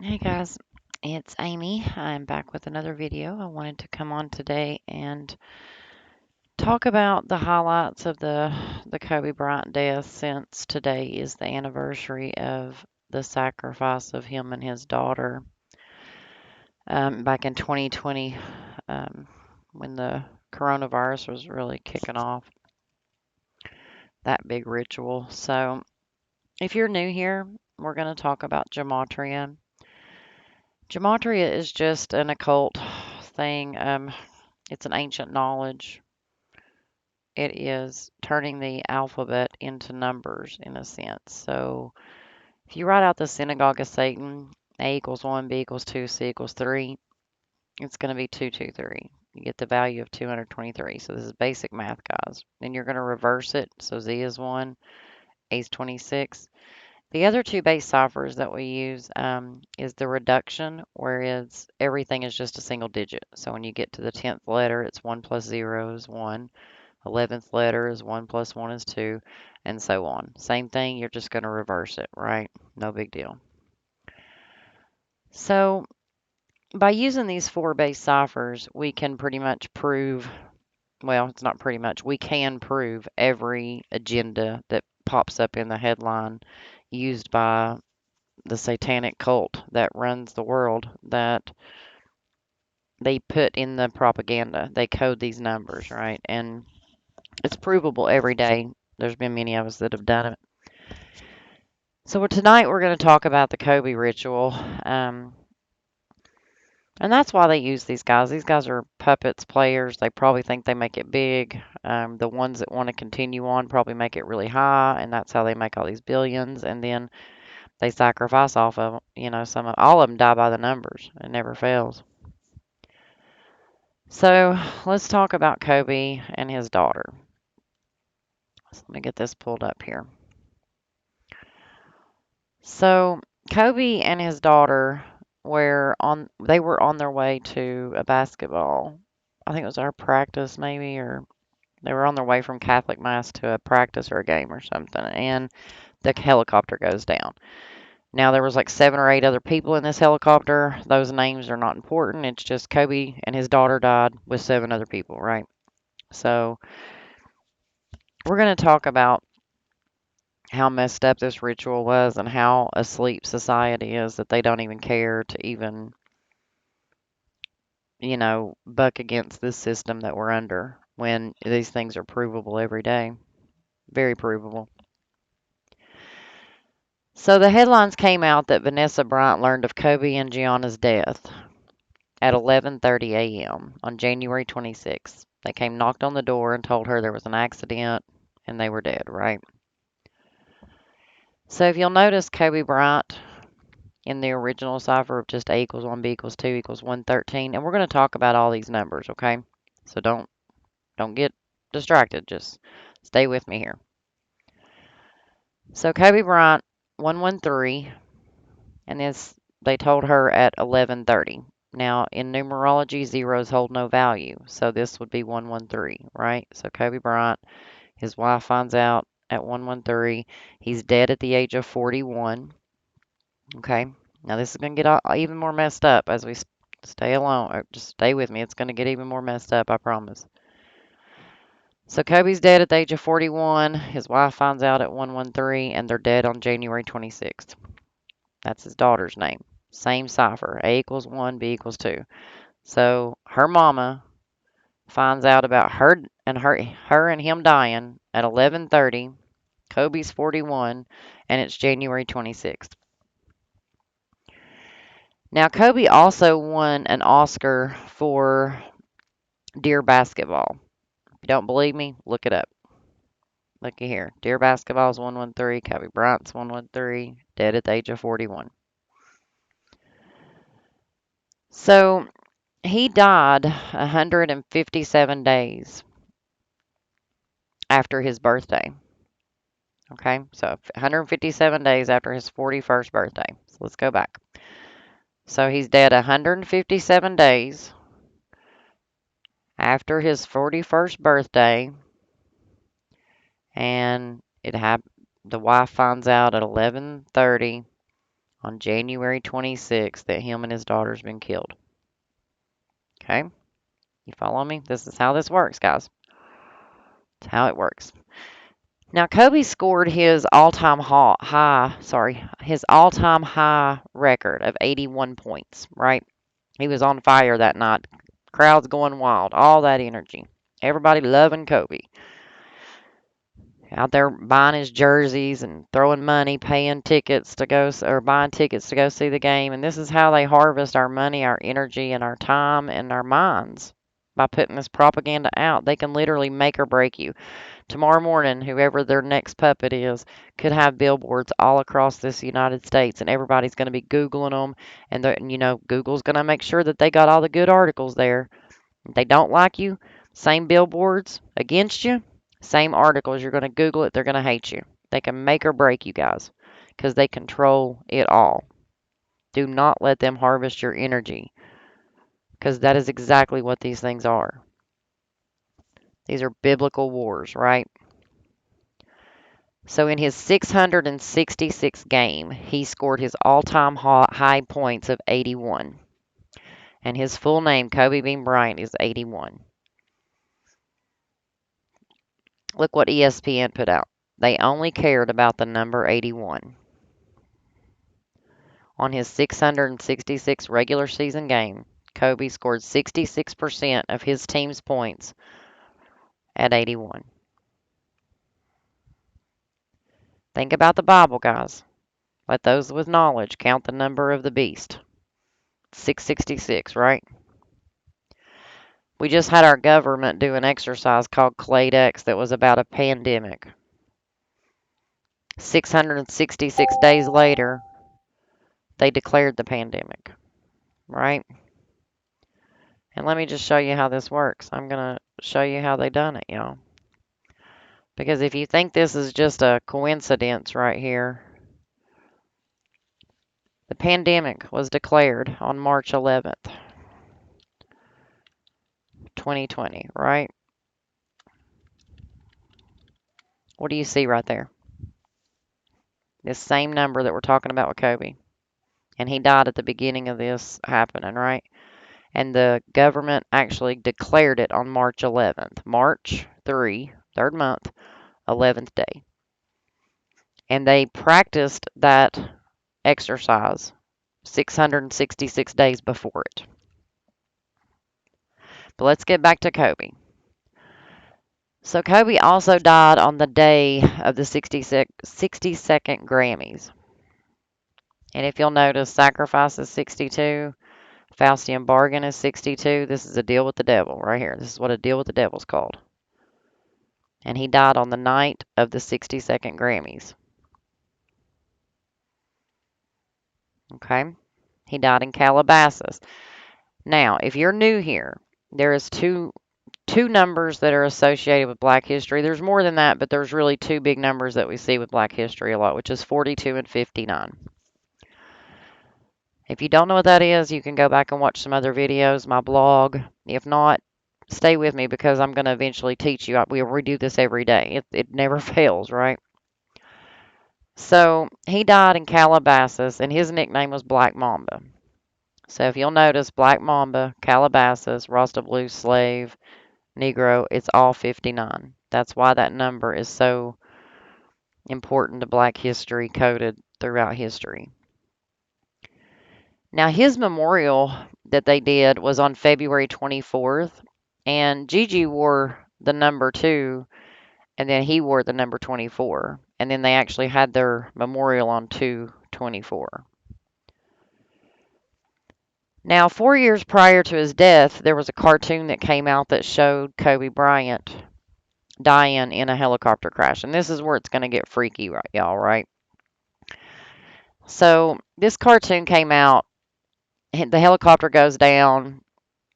Hey guys, it's Amy. I'm back with another video. I wanted to come on today and talk about the highlights of the Kobe Bryant death since today is the anniversary of the sacrifice of him and his daughter back in 2020 um, when the coronavirus was really kicking off that big ritual. So, if you're new here, we're going to talk about Gematria. Gematria is just an occult thing. It's an ancient knowledge. It is turning the alphabet into numbers in a sense. So if you write out the Synagogue of Satan, A equals 1, B equals 2, C equals 3, it's going to be 223. You get the value of 223. So this is basic math, guys. Then you're going to reverse it. So Z is 1, A is 26. The other two base ciphers that we use is the reduction, whereas everything is just a single digit. So when you get to the 10th letter, it's 1 plus 0 is 1. 11th letter is 1 plus 1 is 2, and so on. Same thing, you're just going to reverse it, right? No big deal. So by using these four base ciphers, we can pretty much prove, well, it's not pretty much, we can prove every agenda that pops up in the headline used by the satanic cult that runs the world that they put in the propaganda. They code these numbers, right? And it's provable every day. There's been many of us that have done it. So tonight we're going to talk about the Kobe ritual. And that's why they use these guys. These guys are puppets, players. They probably think they make it big. The ones that want to continue on probably make it really high, and that's how they make all these billions. And then they sacrifice off of, all of them die by the numbers. It never fails. So let's talk about Kobe and his daughter. So let me get this pulled up here. So Kobe and his daughter they were on their way to a basketball. I think it was our practice maybe, or they were on their way from Catholic mass to a practice or a game or something, and the helicopter goes down. Now there was like 7 or 8 other people in this helicopter. Those names are not important. It's just Kobe and his daughter died with 7 other people, right? So we're going to talk about how messed up this ritual was and how asleep society is that they don't even care to even, buck against this system that we're under when these things are provable every day. Very provable. So the headlines came out that Vanessa Bryant learned of Kobe and Gianna's death at 11:30 a.m. on January 26th. They came, knocked on the door, and told her there was an accident and they were dead, right? So if you'll notice, Kobe Bryant in the original cipher of just A equals 1, B equals 2 equals 113. And we're going to talk about all these numbers, okay? So don't get distracted. Just stay with me here. So Kobe Bryant 113, and this they told her at 11:30. Now in numerology, zeros hold no value, so this would be 113, right? So Kobe Bryant, his wife finds out at 113. He's dead at the age of 41. Okay. Now this is going to get even more messed up as we stay alone. Or just stay with me. It's going to get even more messed up, I promise. So Kobe's dead at the age of 41. His wife finds out at 113, and they're dead on January 26th. That's his daughter's name. Same cipher. A equals 1, B equals 2. So her mama finds out about her and him dying at 11:30. Kobe's 41, and it's January 26th. Now, Kobe also won an Oscar for Dear Basketball. If you don't believe me, look it up. Looky here. Dear Basketball's 113. Kobe Bryant's 113. Dead at the age of 41. So he died 157 days after his birthday. Okay, so 157 days after his 41st birthday. So let's go back. So he's dead 157 days after his 41st birthday, and the wife finds out at 11:30 on January 26th that him and his daughter's been killed. Okay? You follow me? This is how this works, guys. It's how it works. Now, Kobe scored his all-time high record of 81 points, right? He was on fire that night. Crowds going wild, all that energy. Everybody loving Kobe. Out there buying his jerseys and throwing money, paying tickets to go, or buying tickets to go see the game. And this is how they harvest our money, our energy, and our time and our minds by putting this propaganda out. They can literally make or break you. Tomorrow morning, whoever their next puppet is could have billboards all across this United States, and everybody's going to be Googling them. And, Google's going to make sure that they got all the good articles there. If they don't like you, same billboards against you, same articles. You're going to Google it, they're going to hate you. They can make or break you guys because they control it all. Do not let them harvest your energy because that is exactly what these things are. These are biblical wars, right? So in his 666th game, he scored his all-time high points of 81. And his full name, Kobe Bean Bryant, is 81. Look what ESPN put out. They only cared about the number 81. On his 666 regular season game, Kobe scored 66% of his team's points at 81. Think about the Bible, guys. Let those with knowledge count the number of the beast. 666, right? We just had our government do an exercise called Cladex that was about a pandemic. 666 days later, they declared the pandemic, right? And let me just show you how this works. I'm going to show you how they done it, y'all. Because if you think this is just a coincidence right here, the pandemic was declared on March 11th, 2020, right? What do you see right there? This same number that we're talking about with Kobe. And he died at the beginning of this happening, right? And the government actually declared it on March 11th. March 3, third month, 11th day. And they practiced that exercise 666 days before it. But let's get back to Kobe. So Kobe also died on the day of the 62nd Grammys. And if you'll notice, Sacrifice is 62, Faustian Bargain is 62. This is a deal with the devil right here. This is what a deal with the devil's called. And he died on the night of the 62nd Grammys. Okay? He died in Calabasas. Now, if you're new here, there is two numbers that are associated with Black history. There's more than that, but there's really two big numbers that we see with Black history a lot, which is 42 and 59. If you don't know what that is, you can go back and watch some other videos, my blog. If not, stay with me because I'm going to eventually teach you. We redo this every day. It never fails, right? So he died in Calabasas, and his nickname was Black Mamba. So if you'll notice, Black Mamba, Calabasas, Rasta Blue, Slave, Negro, it's all 59. That's why that number is so important to Black history, coded throughout history. Now, his memorial that they did was on February 24th, and Gigi wore the number 2, and then he wore the number 24, and then they actually had their memorial on 2/24. Now, 4 years prior to his death, there was a cartoon that came out that showed Kobe Bryant dying in a helicopter crash, and this is where it's going to get freaky, right, y'all, right? So this cartoon came out, the helicopter goes down,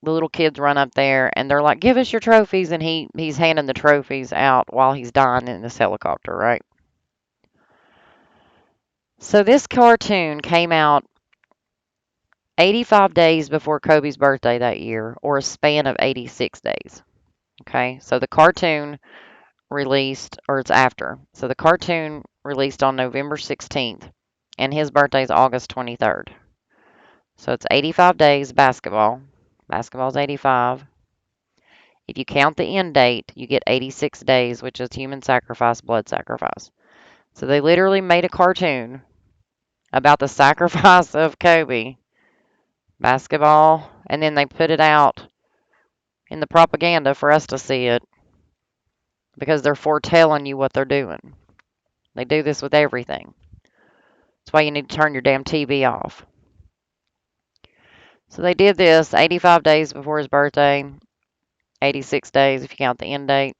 the little kids run up there, and they're like, give us your trophies, and he's handing the trophies out while he's dying in this helicopter, right? So this cartoon came out 85 days before Kobe's birthday that year, or a span of 86 days. Okay, so the cartoon released, or it's after. So the cartoon released on November 16th, and his birthday is August 23rd. So it's 85 days basketball. Basketball's 85. If you count the end date, you get 86 days, which is human sacrifice, blood sacrifice. So they literally made a cartoon about the sacrifice of Kobe basketball, and then they put it out in the propaganda for us to see it because they're foretelling you what they're doing. They do this with everything. That's why you need to turn your damn TV off. So they did this 85 days before his birthday, 86 days if you count the end date.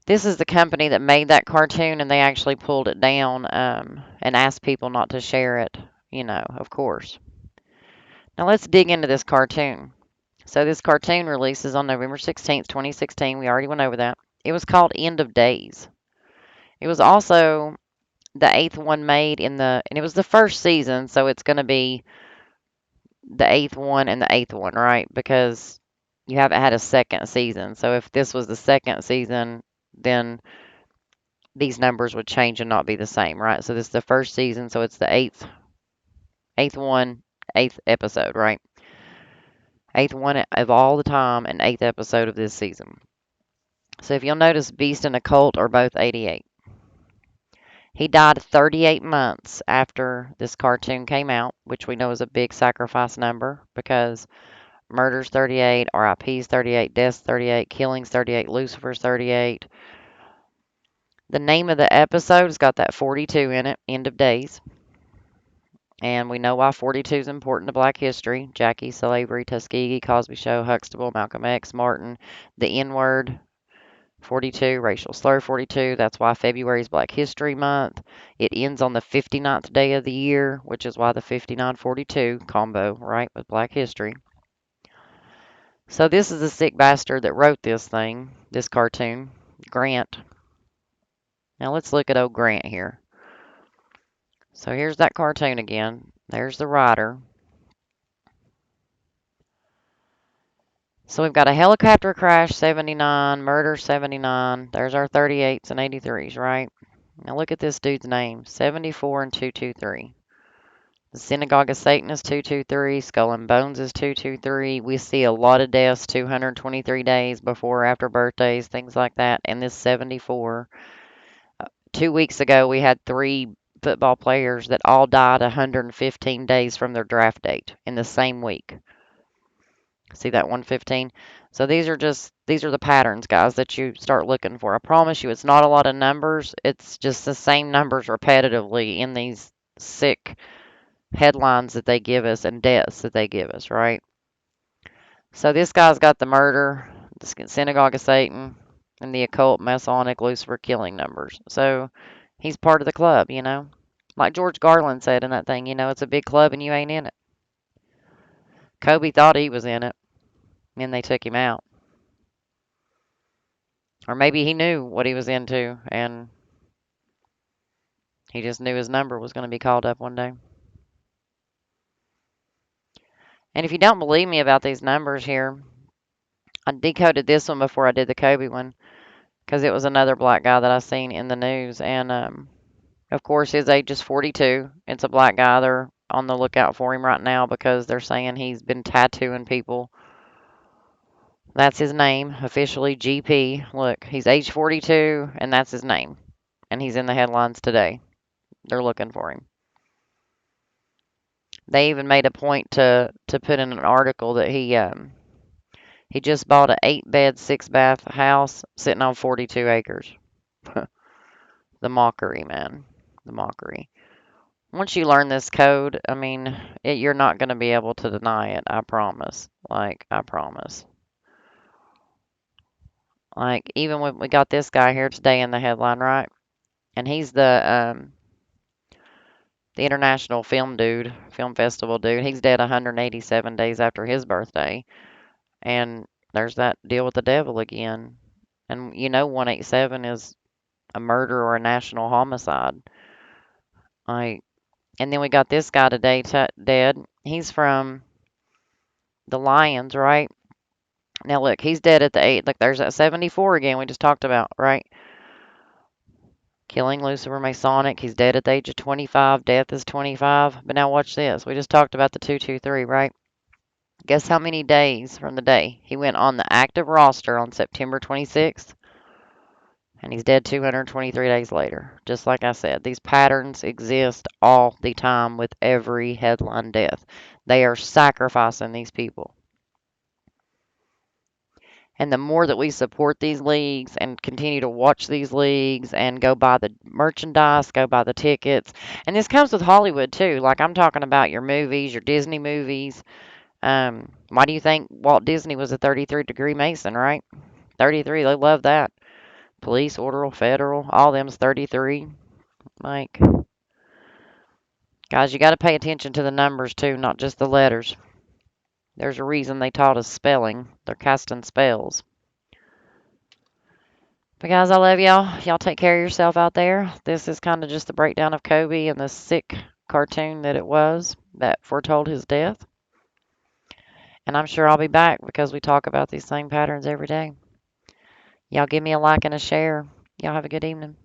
This is the company that made that cartoon, and they actually pulled it down and asked people not to share it, of course. Now let's dig into this cartoon. So this cartoon releases on November 16th, 2016. We already went over that. It was called End of Days. It was also the eighth one made and it was the first season, so it's going to be the eighth one and the eighth one, right? Because you haven't had a second season. So if this was the second season, then these numbers would change and not be the same, right? So this is the first season, so it's the eighth one, eighth episode, right? Eighth one of all the time and eighth episode of this season. So if you'll notice, Beast and Occult are both 88. He died 38 months after this cartoon came out, which we know is a big sacrifice number because murder's 38, RIP's 38, death's 38, killing's 38, Lucifer's 38. The name of the episode has got that 42 in it, End of Days. And we know why 42 is important to Black history. Jackie, slavery, Tuskegee, Cosby Show, Huxtable, Malcolm X, Martin, the N-word, 42, racial slur 42. That's why February is Black History Month. It ends on the 59th day of the year, which is why the 5942 combo, right, with Black history. So this is the sick bastard that wrote this thing, this cartoon, Grant. Now let's look at old Grant here. So here's that cartoon again. There's the writer. So we've got a helicopter crash, 79, murder, 79. There's our 38s and 83s, right? Now look at this dude's name, 74 and 223. The Synagogue of Satan is 223. Skull and Bones is 223. We see a lot of deaths, 223 days before or after birthdays, things like that. And this 74. 2 weeks ago, we had 3 football players that all died 115 days from their draft date in the same week. See that 115? So these are the patterns, guys, that you start looking for. I promise you, it's not a lot of numbers. It's just the same numbers repetitively in these sick headlines that they give us and deaths that they give us, right? So this guy's got the murder, the Synagogue of Satan, and the occult, Masonic, Lucifer killing numbers. So he's part of the club, Like George Garland said in that thing, it's a big club and you ain't in it. Kobe thought he was in it, and they took him out. Or maybe he knew what he was into, and he just knew his number was going to be called up one day. And if you don't believe me about these numbers here, I decoded this one before I did the Kobe one because it was another black guy that I seen in the news. And of course, his age is 42. It's a black guy. They're on the lookout for him right now because they're saying he's been tattooing people. That's his name, officially GP. Look, he's age 42, and that's his name. And he's in the headlines today. They're looking for him. They even made a point to put in an article that he just bought an 8-bed, 6-bath house sitting on 42 acres. The mockery, man. The mockery. Once you learn this code, I mean, you're not going to be able to deny it. I promise. Like, I promise. Like, even when we got this guy here today in the headline, right? And he's the international film dude, film festival dude. He's dead 187 days after his birthday. And there's that deal with the devil again. And 187 is a murder or a national homicide. Like, and then we got this guy today dead. He's from the Lions, right? Now look, he's dead at the 8. Like there's that 74 again we just talked about, right? Killing Lucifer Masonic. He's dead at the age of 25. Death is 25. But now watch this. We just talked about the 223, right? Guess how many days from the day he went on the active roster on September 26th? And he's dead 223 days later. Just like I said, these patterns exist all the time with every headline death. They are sacrificing these people. And the more that we support these leagues and continue to watch these leagues and go buy the merchandise, go buy the tickets, and this comes with Hollywood too. Like I'm talking about your movies, your Disney movies. Why do you think Walt Disney was a 33-degree Mason, right? 33, they love that. Police, order, federal, all them's 33. Like, guys, you got to pay attention to the numbers too, not just the letters. There's a reason they taught us spelling. They're casting spells. But guys, I love y'all. Y'all take care of yourself out there. This is kind of just the breakdown of Kobe and the sick cartoon that it was that foretold his death. And I'm sure I'll be back because we talk about these same patterns every day. Y'all give me a like and a share. Y'all have a good evening.